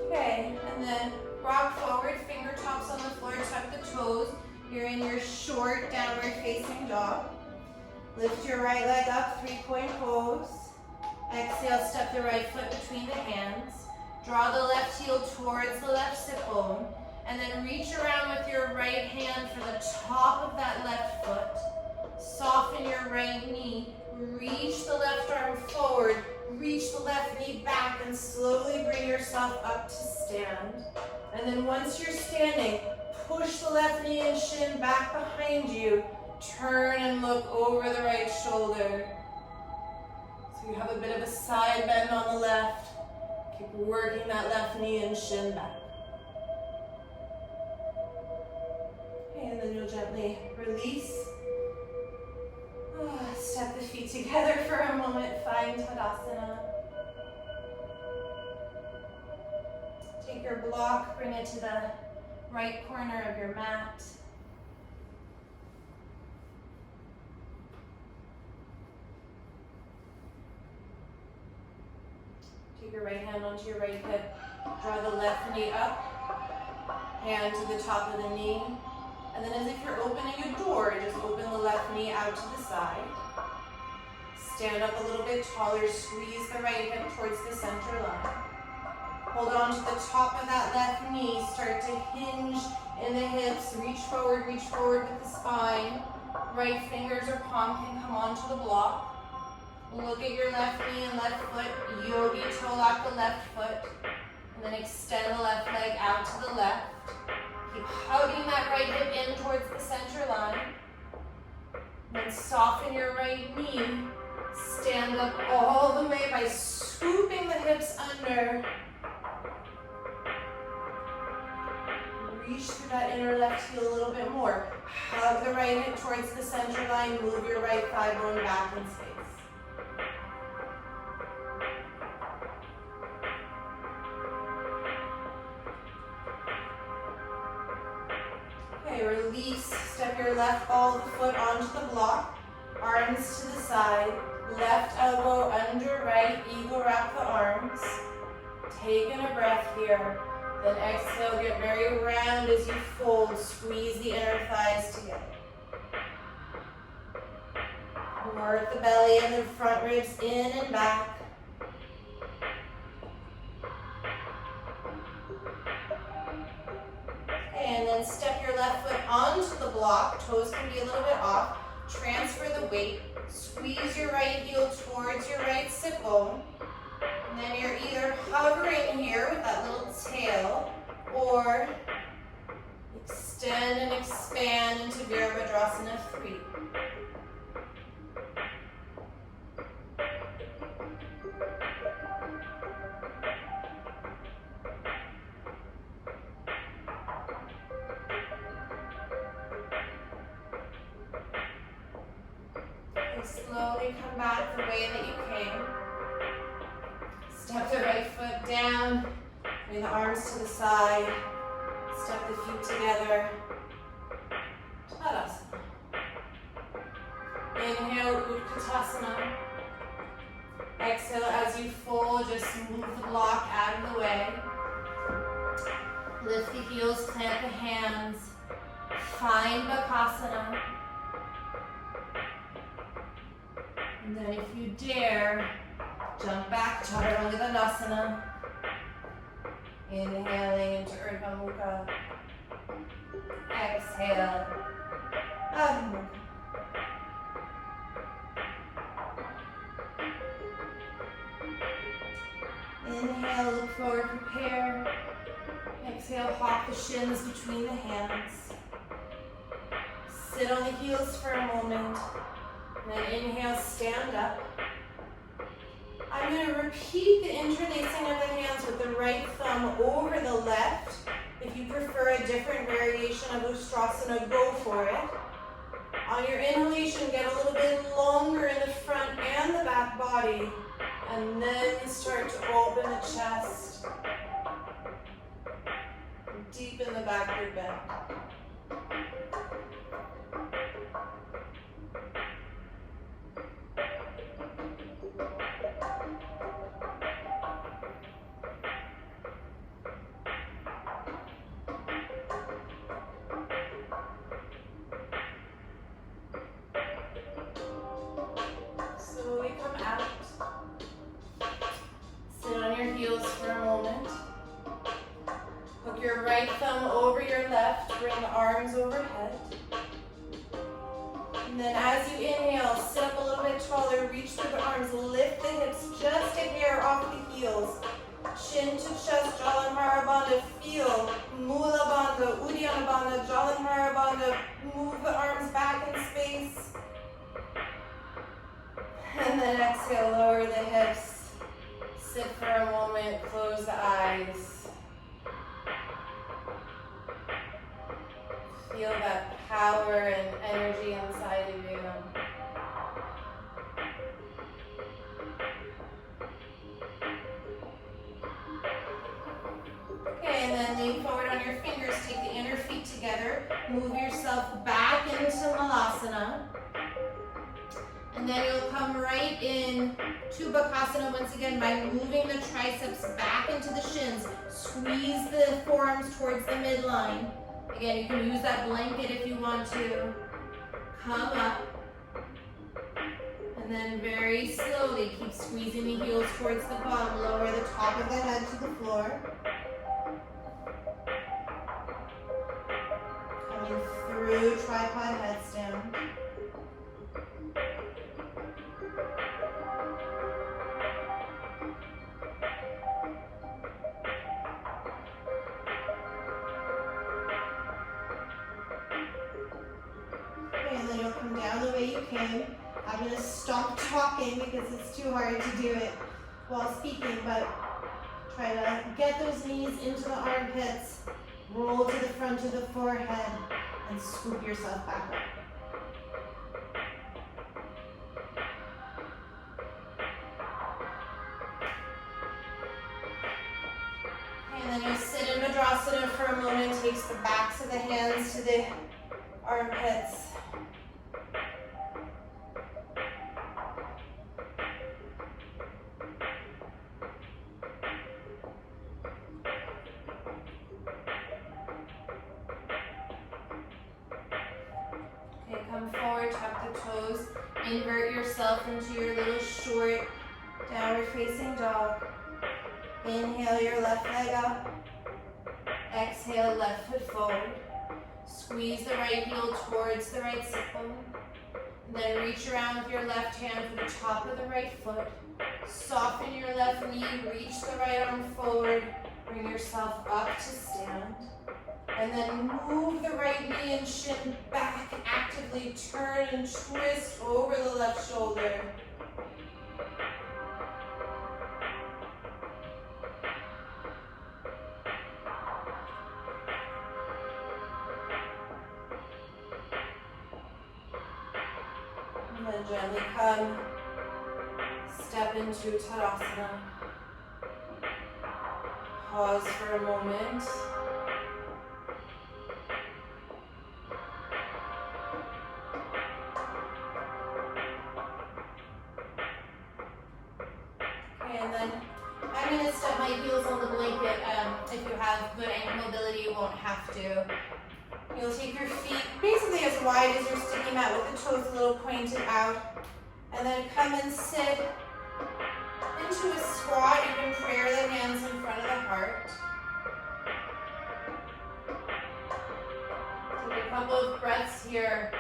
Okay, and then rock forward, fingertips on the floor, tuck the toes. You're in your short downward facing dog. Lift your right leg up, 3-point pose. Exhale, step the right foot between the hands. Draw the left heel towards the left sit bone. And then reach around with your right hand for the top of that left foot. Soften your right knee. Reach the left arm forward. Reach the left knee back and slowly bring yourself up to stand. And then once you're standing, push the left knee and shin back behind you. Turn and look over the right shoulder. So you have a bit of a side bend on the left. Keep working that left knee and shin back. Okay, and then you'll gently release. Step the feet together for a moment. Find Tadasana. Take your block, bring it to the right corner of your mat. Take your right hand onto your right hip. Draw the left knee up. Hand to the top of the knee. And then as if you're opening a door, just open the left knee out to the side. Stand up a little bit taller. Squeeze the right hip towards the center line. Hold on to the top of that left knee. Start to hinge in the hips. Reach forward with the spine. Right fingers or palm can come onto the block. Look at your left knee and left foot. Yogi toe lock the left foot. And then extend the left leg out to the left. Keep hugging that right hip in towards the center line. Then soften your right knee. Stand up all the way by scooping the hips under. Reach through that inner left heel a little bit more. Hug the right hip towards the center line. Move your right thigh bone back in space. Okay, release. Step your left ball of the foot onto the block. Arms to the side. Left elbow under right. Eagle wrap the arms. Taking a breath here. Then exhale, get very round as you fold. Squeeze the inner thighs together. Work the belly and the front ribs in and back. And then step your left foot onto the block. Toes can be a little bit off. Transfer the weight. Squeeze your right heel towards your right sit bone. And then you're either hovering here with that little tail or extend and expand into Virabhadrasana 3. And slowly come back the way that you came. Step the right foot down, bring the arms to the side, step the feet together. Tadasana. Inhale, Utkatasana. Exhale, as you fold, just move the block out of the way. Lift the heels, plant the hands. Find Bakasana. And then if you dare, jump back, chaturanga. Inhaling into Urdhva Mukha. Exhale, Adho Mukha. Inhale, look forward, prepare. Exhale, hop the shins between the hands. Sit on the heels for a moment. And then inhale, stand up. I'm going to repeat the interlacing of the hands with the right thumb over the left. If you prefer a different variation of Ustrasana, go for it. On your inhalation, get a little bit longer in the front and the back body. And then start to open the chest. Deepen the backward bend. Slowly come out. Sit on your heels for a moment. Hook your right thumb over your left. Bring the arms overhead. And then as you inhale, sit up a little bit taller. Reach through the arms. Lift the hips just a hair off the heels. Chin to chest, Jalandhara Bandha. Feel Mula Bandha, Uddiyana Bandha, Jalandhara Bandha. Move the arms back in space. And then exhale, lower the hips. Sit for a moment, close the eyes. Feel that power and energy inside of you. Okay, and then lean forward on your fingers, take the inner feet together, move yourself back into Malasana. And then you'll come right in to Bakasana once again by moving the triceps back into the shins. Squeeze the forearms towards the midline. Again, you can use that blanket if you want to. Come up. And then very slowly keep squeezing the heels towards the bottom. Lower the top of the head to the floor. Coming through tripod headstand. Okay, and then you'll come down the way you came. I'm going to stop talking because it's too hard to do it while speaking, but try to get those knees into the armpits, roll to the front of the forehead, and scoop yourself back up. Okay, and then you'll sit in Madrasana for a moment, takes the backs of the hands to the armpits. Come forward, tuck the toes, invert yourself into your little short downward facing dog. Inhale your left leg up. Exhale, left foot forward. Squeeze the right heel towards the right sit bone. Then reach around with your left hand for the top of the right foot. Soften your left knee, reach the right arm forward. Bring yourself up to stand. And then move the right knee and shin back. Actively turn and twist over the left shoulder. And then gently come, step into Tadasana. Pause for a moment. And then I'm going to step my heels on the blanket. If you have good ankle mobility, you won't have to. You'll take your feet basically as wide as your sticky mat with the toes a little pointed out. And then come and sit into a squat. You can prayer the hands in front of the heart. Take a couple of breaths here.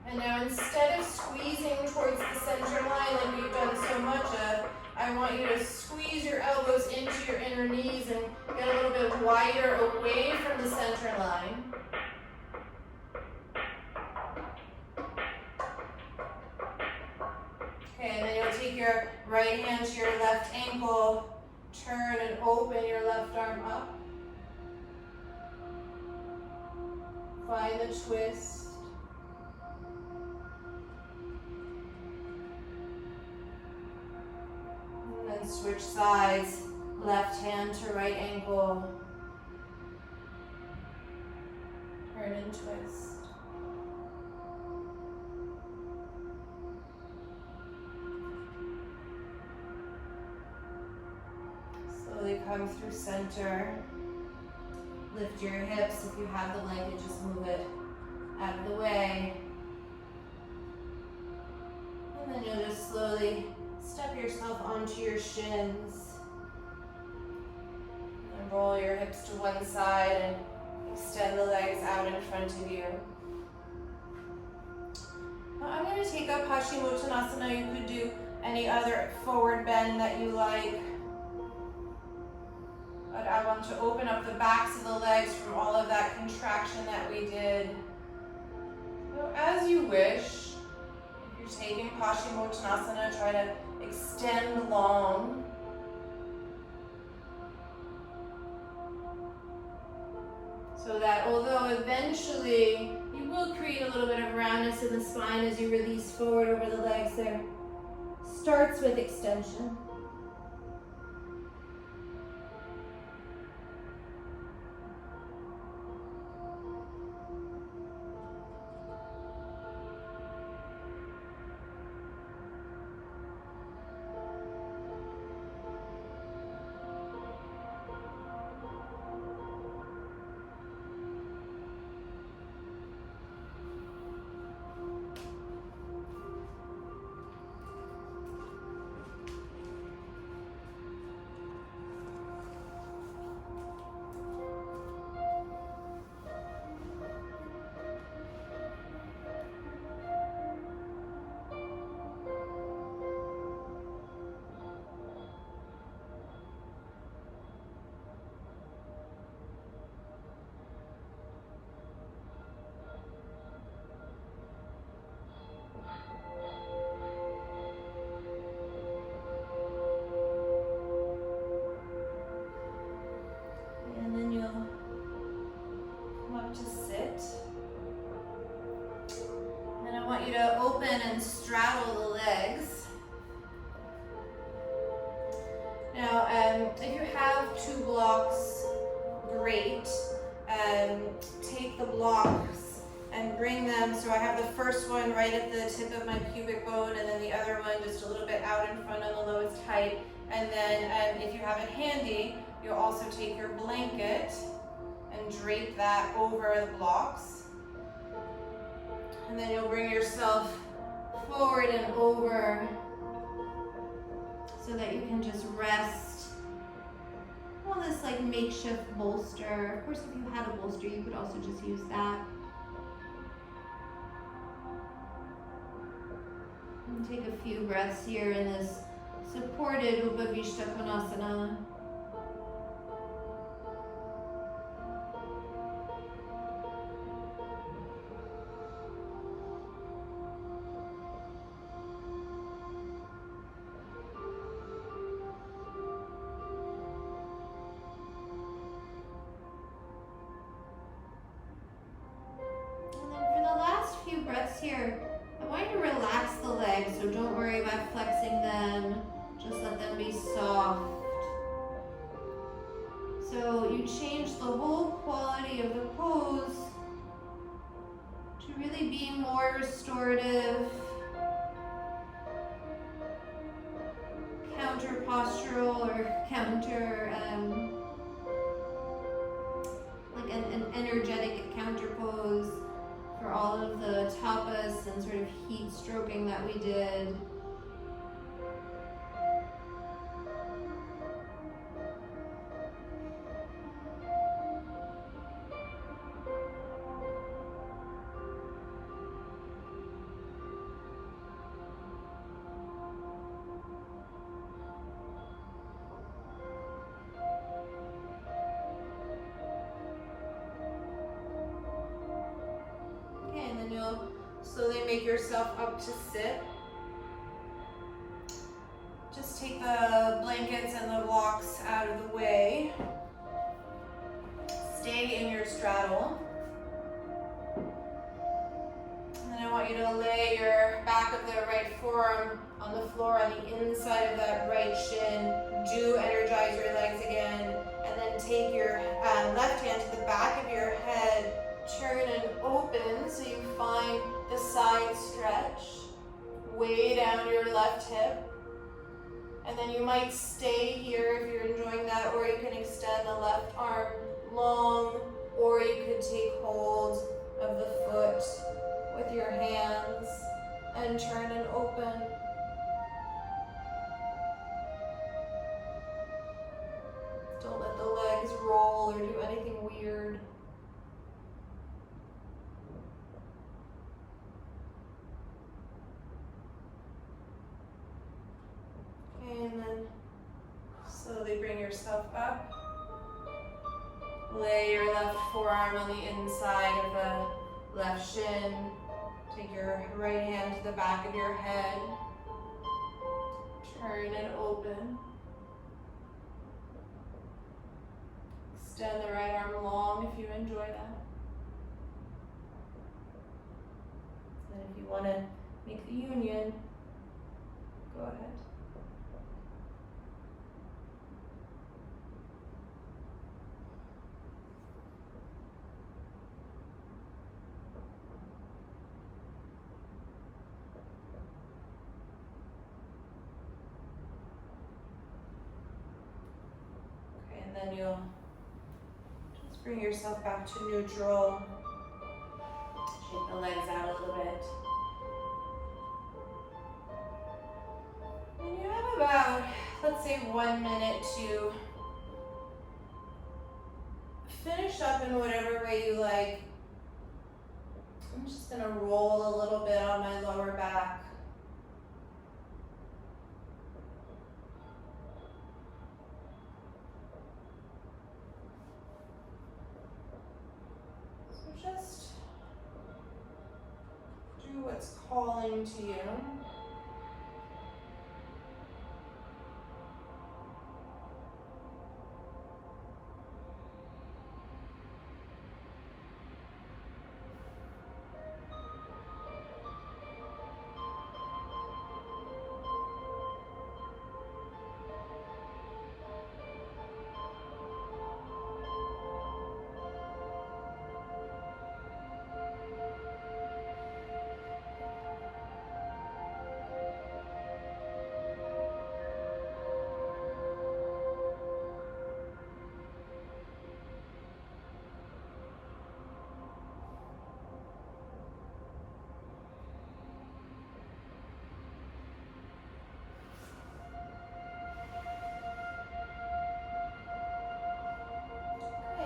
And now instead of squeezing towards the center line like we've done so much of, I want you to squeeze your elbows into your inner knees and get a little bit wider away from the center line. Okay, and then you'll take your right hand to your left ankle, turn and open your left arm up. Find the twist. And switch sides, left hand to right ankle. Turn and twist. Slowly come through center. Lift your hips. If you have the blanket, just move it out of the way. And then you'll just slowly step yourself onto your shins. And roll your hips to one side and extend the legs out in front of you. Now I'm going to take up Paschimottanasana. You could do any other forward bend that you like. But I want to open up the backs of the legs from all of that contraction that we did. So as you wish, if you're taking Paschimottanasana, try to extend long. So that although eventually you will create a little bit of roundness in the spine as you release forward over the legs there, starts with extension. want you to open and straddle the legs. Now, if you have 2 blocks, great. Take the blocks and bring them, so I have the first one right at the tip of my pubic bone, and then the other one just a little bit out in front on the lowest height. And then if you have it handy, you'll also take your blanket and drape that over the blocks. And then you'll bring yourself forward and over so that you can just rest on this like makeshift bolster. Of course, if you had a bolster, you could also just use that. And take a few breaths here in this supported Upavishta Konasana. Here, I want you to relax the legs, so don't worry about flexing them, just let them be soft. So you change the whole quality of the pose to really be more restorative, counter postural or counter, like an energetic counter pose for all of the tapas and sort of heat stroking that we did. You'll slowly make yourself up to sit. Just take the blankets and the blocks out of the way. Stay in your straddle. And then I want you to lay your back of the right forearm on the floor on the inside of that right shin. Do energize your legs again. And then take your left hand to the back of your head. Turn and open so you find the side stretch. Way down your left hip. And then you might stay here if you're enjoying that, or you can extend the left arm long, or you could take hold of the foot with your hands and turn and open. Don't let the legs roll or do anything weird. And then slowly bring yourself up. Lay your left forearm on the inside of the left shin. Take your right hand to the back of your head. Turn and open. Extend the right arm long if you enjoy that. And if you want to make the union, go ahead. And then you'll just bring yourself back to neutral. Shake the legs out a little bit. And you have about, let's say, 1 minute to finish up in whatever way you like. I'm just gonna roll a little bit on my lower back. Just do what's calling to you.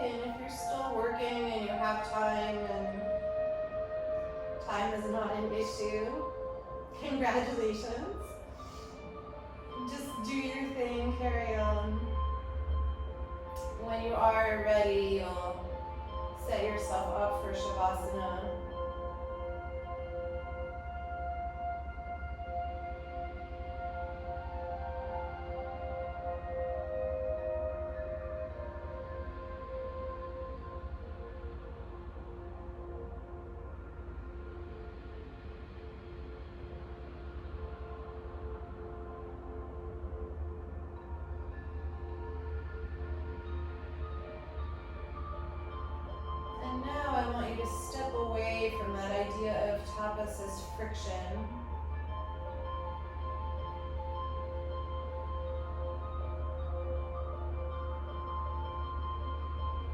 in if you're still working and you have time and time is not an issue. Congratulations. Just do your thing, carry on. When you are ready, you'll set yourself up for Shavasana. And now I want you to step away from that idea of tapas as friction.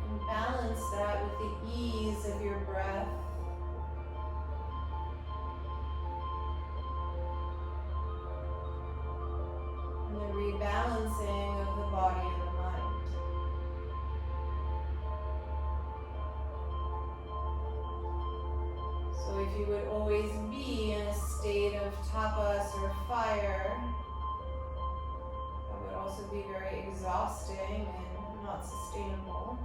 And balance that with the ease of your breath. And the rebalancing of the body and the mind. So if you would always be in a state of tapas or fire, that would also be very exhausting and not sustainable.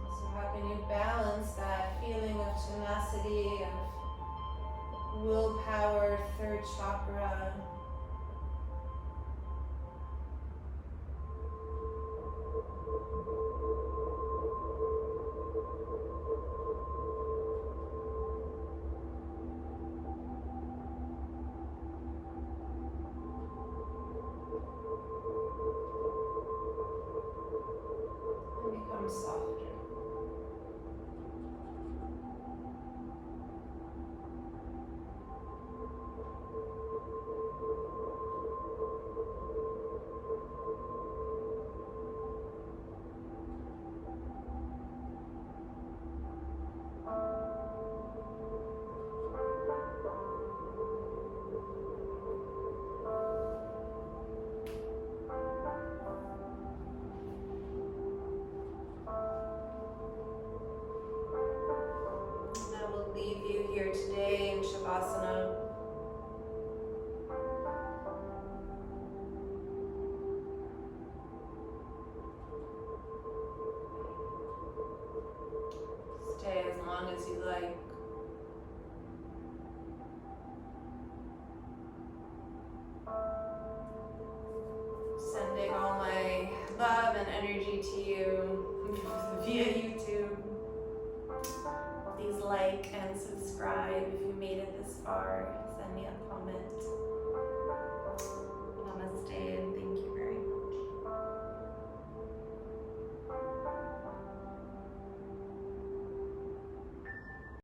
So how can you balance that feeling of tenacity, of willpower, third chakra, and become softer? And I will leave you here today in Shavasana. Stay as long as you like. Sending all my love and energy to you via YouTube. Please like and subscribe if you made it this far. Send me a comment.